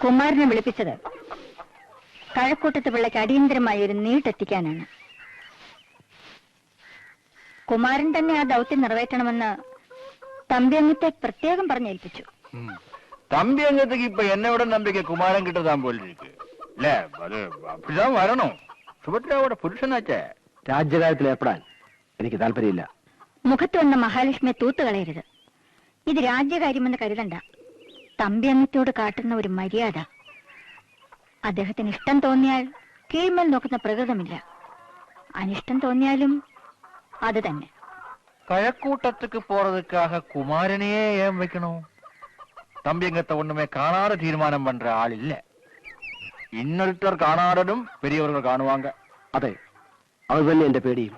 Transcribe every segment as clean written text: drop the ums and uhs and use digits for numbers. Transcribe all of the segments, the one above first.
കുമാരനെ വിളിപ്പിച്ചത് കഴക്കൂട്ടത്ത് പിള്ളയ്ക്ക് അടിയന്തരമായി ഒരു നീട്ടെത്തിക്കാനാണ്. കുമാരൻ തന്നെ ആ ദൗത്യം നിറവേറ്റണമെന്ന് തമ്പിയങ്ങത്തെ പ്രത്യേകം പറഞ്ഞേൽപ്പിച്ചു. തമ്പിയങ്ങത്തേക്ക് ഇപ്പൊ എന്നോട് നമ്പിക്ക് കുമാരൻ കിട്ടതാൻ പോലിരിക്കും അല്ലേ? അത് അഭിതാൻ വരണോ? സുഭദ്രയുടെ പുരുഷനാച്ചേ. രാജ്യകാര്യത്തിൽ ഏർപ്പെടാൻ എനിക്ക് താല്പര്യമില്ല. മുഖത്ത് വന്ന മഹാലക്ഷ്മിയെ തൂത്തുകളയരുത്. ഇത് രാജ്യകാര്യമെന്ന് കരുതണ്ട. തമ്പിയങ്ങത്തോട് കാട്ടുന്ന ഒരു മര്യാദ. അദ്ദേഹത്തിന് ഇഷ്ടം തോന്നിയാൽ കീഴ്മേൽ നോക്കുന്ന പ്രകൃതമില്ല. അനിഷ്ടം തോന്നിയാലും അത് തന്നെ. കഴക്കൂട്ടத்துக்கு போறதுக்காக குமாரனையே ஏன் வைக்கணும்? தம்பியங்கத்தை ஒண்ணுமே காணாத தீர்மானம் பண்ற ஆள் இல்ல. இன்னொருத்தர் കാണാടതും പെരിയവർ കാണുവാങ്ക. അതെ, അത് തന്നെ എന്റെ പേടിയും.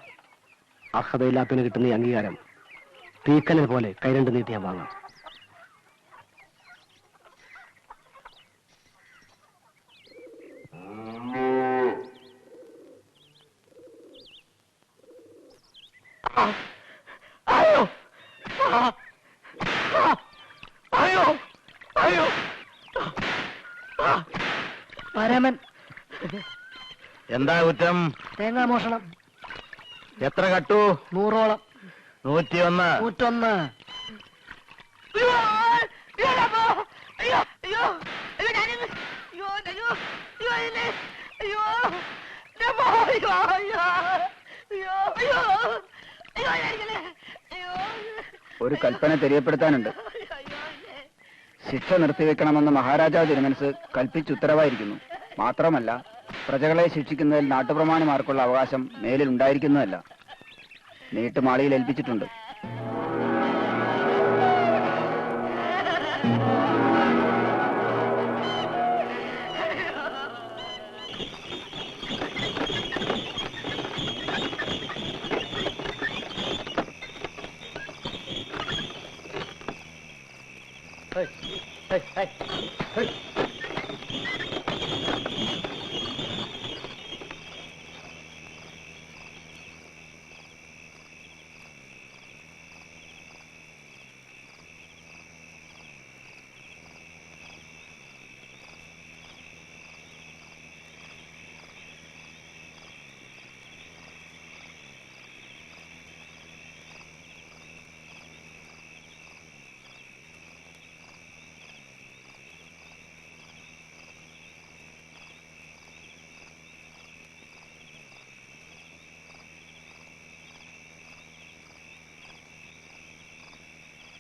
അർഹതയില്ലാത്തതിന് കിട്ടുന്ന ഈ അംഗീകാരം തീക്കനൽ പോലെ കൈരണ്ട് നീട്ടി ഞാൻ വാങ്ങാം. പരമൻ എന്താ കുറ്റം? തേങ്ങാമോഷണം. എത്ര കട്ടു? 100ഓളം. 101. 101. ഒരു കൽപ്പന തെரியപ്പെടുത്താനുണ്ട്. ശിക്ഷ നിർത്തിവെക്കണമെന്ന് മഹാരാജാവ് തിരുമനസ് കൽപ്പിച്ചുത്തരവായിരിക്കുന്നു. മാത്രമല്ല, പ്രജകളെ ശിക്ഷിക്കുന്നതിൽ നാട്ടുപ്രമാണിമാർക്കുള്ള അവകാശം മേലിൽ ഉണ്ടായിരിക്കുന്നതല്ല. നീട്ടുമാളിയിൽ ഏൽപ്പിച്ചിട്ടുണ്ട്.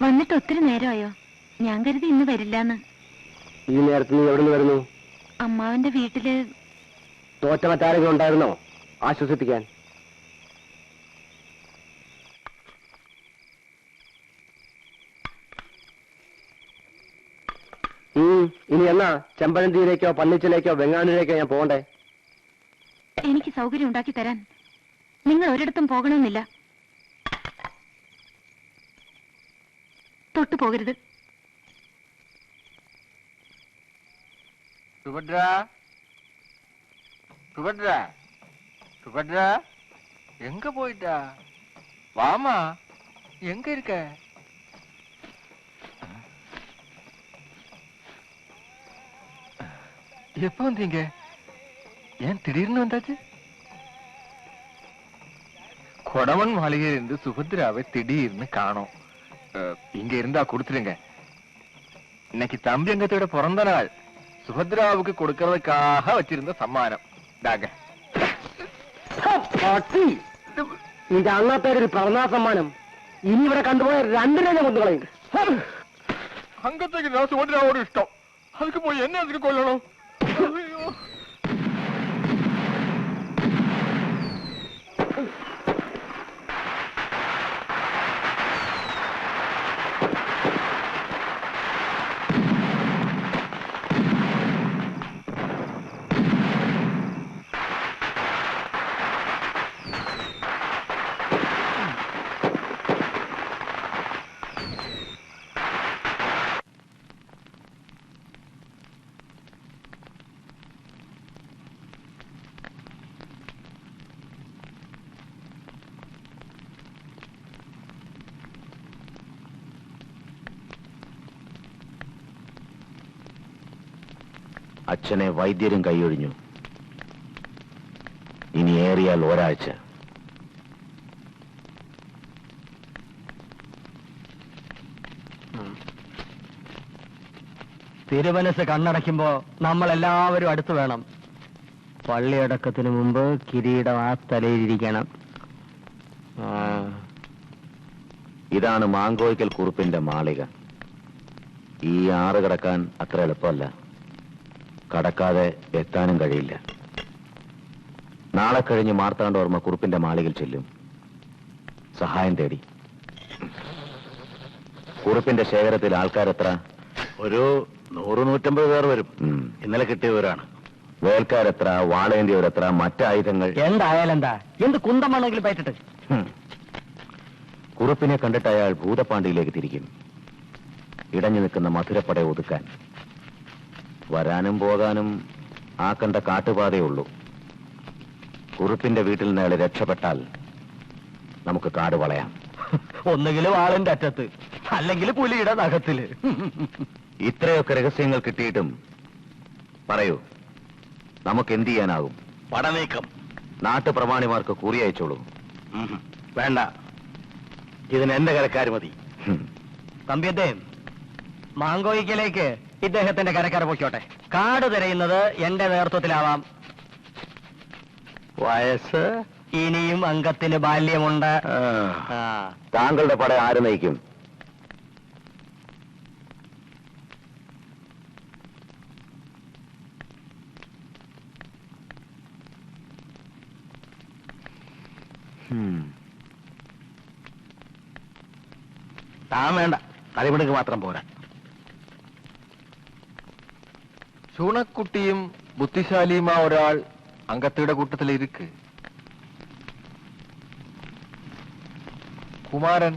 വന്നിട്ട് ഒത്തിരി നേരമായോ? ഞാൻ കരുതി ഇന്ന് വരില്ലാന്ന്. ഈ നേരത്ത് നീ എവിടെ നിന്ന് വരുന്നു? അമ്മാവന്റെ വീട്ടില്. തോറ്റ മറ്റാരെങ്കിലും ഉണ്ടായിരുന്നോ ആശ്വസിപ്പിക്കാൻ? ഇനി എന്നാ ചെമ്പഴന്തിയിലേക്കോ പന്നിച്ചിലേക്കോ വെങ്ങാനൂരേക്കോ ഞാൻ പോകണ്ടേ? എനിക്ക് സൗകര്യം ഉണ്ടാക്കി തരാൻ നിങ്ങൾ ഒരിടത്തും പോകണമെന്നില്ല. തൊട്ടു പോകരുത്. സുഭദ്ര, സുഭദ്ര, സുഭദ്ര, எங்க போயிட்டா? வாமா, எங்க இருக்க? எப்ப வந்தீங்க? ஏன் திடீர்னு வந்தாச்சு? கொடவன் மாளிகையிலிருந்து சுபத்ராவை திடீர்னு காணோம். இங்க இருந்தா கொடுத்துருங்க. இன்னைக்கு தம்பி அங்கத்தோட பிறந்த நாள். சுபத்ராவுக்கு கொடுக்கறதுக்காக வச்சிருந்த சம்மானம் தாங்க. നിന്റെ അന്നത്തേക്കൊരു പിറന്നാ സമ്മാനം ഇനി ഇവിടെ കണ്ടുപോയ രണ്ടിനെ കൊന്നുകളയും. അങ്കത്തേക്ക് ഞാൻ സുഭദ്രാവോട് ഇഷ്ടം. அதுக்கு போய் என்ன அதுக்கு கொல்லணும்? അച്ഛനെ വൈദ്യരും കൈയൊഴിഞ്ഞു. ഇനി ഏറിയാൽ ഒരാഴ്ച. തിരുമനസ് കണ്ണടയ്ക്കുമ്പോ നമ്മൾ എല്ലാവരും അടുത്ത് വേണം. പള്ളിയടക്കത്തിന് മുമ്പ് കിരീടം ആ തലയിലിരിക്കണം. ഇതാണ് മാങ്കോയ്ക്കൽ കുറുപ്പിന്റെ മാളിക. ഈ ആറ് കടക്കാൻ അത്ര എളുപ്പമല്ല. കടക്കാതെ എത്താനും കഴിയില്ല. നാളെ കഴിഞ്ഞ് മാർത്താണ്ഡോർമ്മ കുറുപ്പിന്റെ മാളികയിൽ ചെല്ലും, സഹായം തേടി. കുറുപ്പിന്റെ ശേഖരത്തിൽ ആൾക്കാരെത്ര? ഒരു 100-150 പേർ വരും. ഇന്നലെ കിട്ടിയവരാണ്. വേൽക്കാരെത്ര? വാളേന്തിയവരെത്ര? മറ്റായുധങ്ങൾ? എന്തായാലെന്താ, എന്ത് കുന്തം വേണമെങ്കിലും പറ്റിട്ട്. കുറുപ്പിനെ കണ്ടിട്ട് അയാൾ ഭൂതപ്പാണ്ടിയിലേക്ക് തിരിക്കും, ഇടഞ്ഞു നിൽക്കുന്ന മധുരപ്പട ഒതുക്കാൻ. വരാനും പോകാനും ആ കണ്ട കാട്ടുപാതയേ ഉള്ളൂ. കുറുപ്പിന്റെ വീട്ടിൽ നിന്ന് അയാൾ രക്ഷപ്പെട്ടാൽ നമുക്ക് കാട് വളയാം. ഒന്നുകിൽ വാളിന്റെ അറ്റത്ത്, അല്ലെങ്കിൽ പുലിയുടെ നഖത്തില്. ഇത്രയൊക്കെ രഹസ്യങ്ങൾ കിട്ടിയിട്ടും പറയൂ, നമുക്ക് എന്ത് ചെയ്യാനാകും? പടനീക്കം. നാട്ടുപ്രമാണിമാർക്ക് കൂറി അയച്ചോളൂ. വേണ്ട, ഇതിന് എന്റെ കരക്കാർ മതി. തമ്പിയത്തെ, മാങ്കോയിക്കലേക്ക് ഇദ്ദേഹത്തിന്റെ കരക്കാര പൊയ്ക്കോട്ടെ. കാട് തിരയുന്നത് എന്റെ നേതൃത്വത്തിലാവാം. വയസ്സ് ഇനിയും അംഗത്തിന് ബാല്യമുണ്ട്. താങ്കളുടെ പട ആര് നയിക്കും? താൻ വേണ്ട, കളിമിടുക്ക് മാത്രം പോരാ. ചൂണക്കുട്ടിയും ബുദ്ധിശാലിയുമാ ഒരാൾ അംഗത്തിയുടെ കൂട്ടത്തിൽ ഇരിക്ക്. കുമാരൻ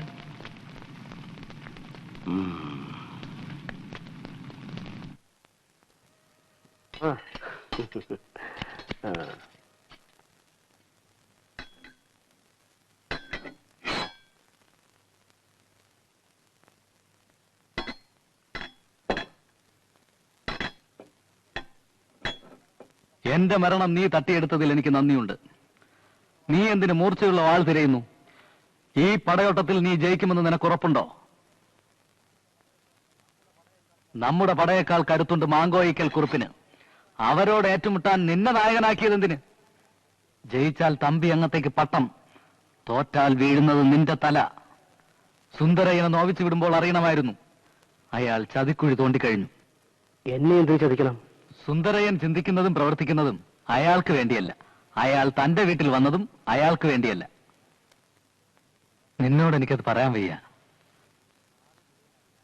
എന്റെ മരണം നീ തട്ടിയെടുത്തതിൽ എനിക്ക് നന്ദിയുണ്ട്. നീ എന്തിന് മൂർച്ചയുള്ള വാൾ തിരയുന്നു? ഈ പടയോട്ടത്തിൽ നീ ജയിക്കുമെന്ന് നിനക്കുറപ്പുണ്ടോ? നമ്മുടെ പടയേക്കാൾ കരുത്തുണ്ട് മാങ്കോയിക്കൽ കുറുപ്പിന്. അവരോട് ഏറ്റുമുട്ടാൻ നിന്നെ നായകനാക്കിയതെന്തിന്? ജയിച്ചാൽ തമ്പി അംഗത്തേക്ക് പട്ടം, തോറ്റാൽ വീഴുന്നത് നിന്റെ തല. സുന്ദരയ്യനെ നോവിച്ചു വിടുമ്പോൾ അറിയണമായിരുന്നു, അയാൾ ചതിക്കുഴി തോണ്ടിക്കഴിഞ്ഞു. എന്നെ എന്ത് ചതിക്കണം? സുന്ദരയ്യൻ ചിന്തിക്കുന്നതും പ്രവർത്തിക്കുന്നതും അയാൾക്ക് വേണ്ടിയല്ല. അയാൾ തന്റെ വീട്ടിൽ വന്നതും അയാൾക്ക് വേണ്ടിയല്ല. നിന്നോട് എനിക്കത് പറയാൻ വയ്യ.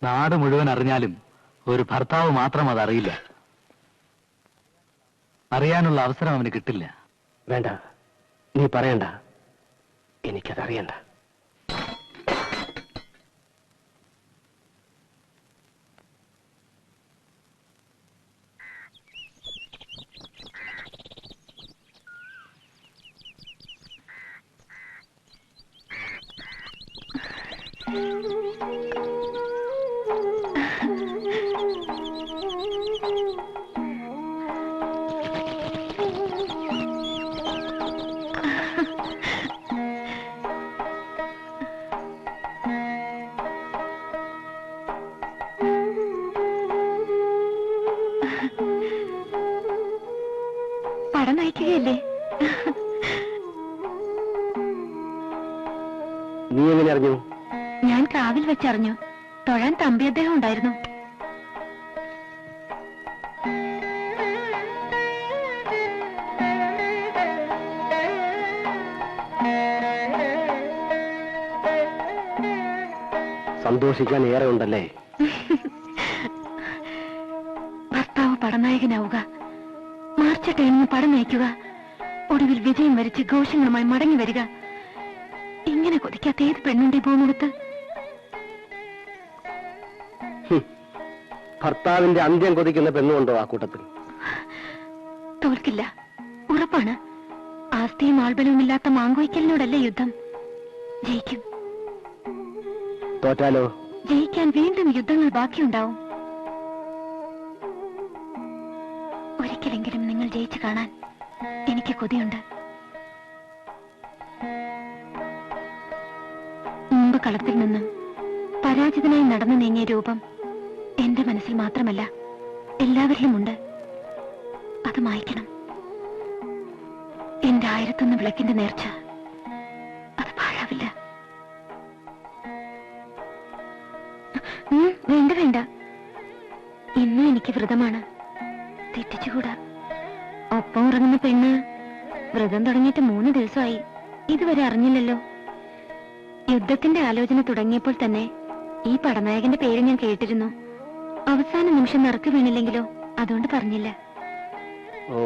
നാട് മുഴുവൻ അറിഞ്ഞാലും ഒരു ഭർത്താവ് മാത്രം അതറിയില്ല. അറിയാനുള്ള അവസരം അവന് കിട്ടില്ല. വേണ്ട, നീ പറയണ്ട, എനിക്കതറിയണ്ട. പടം നയിക്കുകയല്ലേ? നീ എങ്ങനെ അറിഞ്ഞു? ഞാൻ കാവിൽ വെച്ചറിഞ്ഞു. തൊഴാൻ തമ്പി അദ്ദേഹം ഉണ്ടായിരുന്നു. സന്തോഷിക്കാൻ ഏറെ ഉണ്ടല്ലേ? ഭർത്താവ് പടനായകനാവുക, മാർച്ചട്ടേണിന് പടം നയിക്കുക, ഒടുവിൽ വിജയം വരിച്ച് ഘോഷങ്ങളുമായി മടങ്ങി വരിക. ഇങ്ങനെ കൊതിക്കാത്ത ഏത് പെണ്ണുണ്ടി ഭൂമുഖത്ത്? ഭർത്താവിന്റെ അന്ത്യം കൊതിക്കുന്ന പെണ്ണുണ്ടോ ആ കൂട്ടത്തിൽ? തോൽക്കില്ല, ഉറപ്പാണ്. ആസ്തിയും ആൾബലവുമില്ലാത്ത മാങ്കോയ്ക്കലിനോടല്ലേ യുദ്ധം. ജയിക്കും. തോറ്റാലോ? ജയിക്കാൻ വീണ്ടും യുദ്ധങ്ങൾ ബാക്കിയുണ്ടാവും. ജയിച്ചു കാണാൻ എനിക്ക് കൊതിയുണ്ട്. മുമ്പ് കളത്തിൽ നിന്നും പരാജിതനായി നടന്നു നീങ്ങിയ രൂപം എന്റെ മനസ്സിൽ മാത്രമല്ല എല്ലാവരിലുമുണ്ട്. അത് മായ്ക്കണം. എന്റെ 1001 വിളക്കിന്റെ നേർച്ച അത് പാഴാവില്ല. വേണ്ട വേണ്ട, ഇന്നും എനിക്ക് വ്രതമാണ്. തെറ്റിച്ചുകൂടാ. ഒപ്പം ഉറങ്ങുന്ന പെണ്ണ് വ്രതം തുടങ്ങിയിട്ട് 3 ദിവസമായി. ഇതുവരെ അറിഞ്ഞില്ലല്ലോ. യുദ്ധത്തിന്റെ ആലോചന തുടങ്ങിയപ്പോൾ തന്നെ ഈ പടനായകന്റെ പേര് ഞാൻ കേട്ടിരുന്നു. അവസാന നിമിഷം നറുക്ക് വീണില്ലെങ്കിലോ, അതുകൊണ്ട് പറഞ്ഞില്ല. ഓ,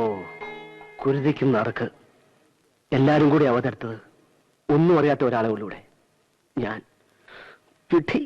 കുരുതിക്കും നറുക്ക് എല്ലാരും കൂടി അവതടുത്തത് ഒന്നും അറിയാത്ത ഒരാളെ ഉള്ളൂടെ. ഞാൻ വിധി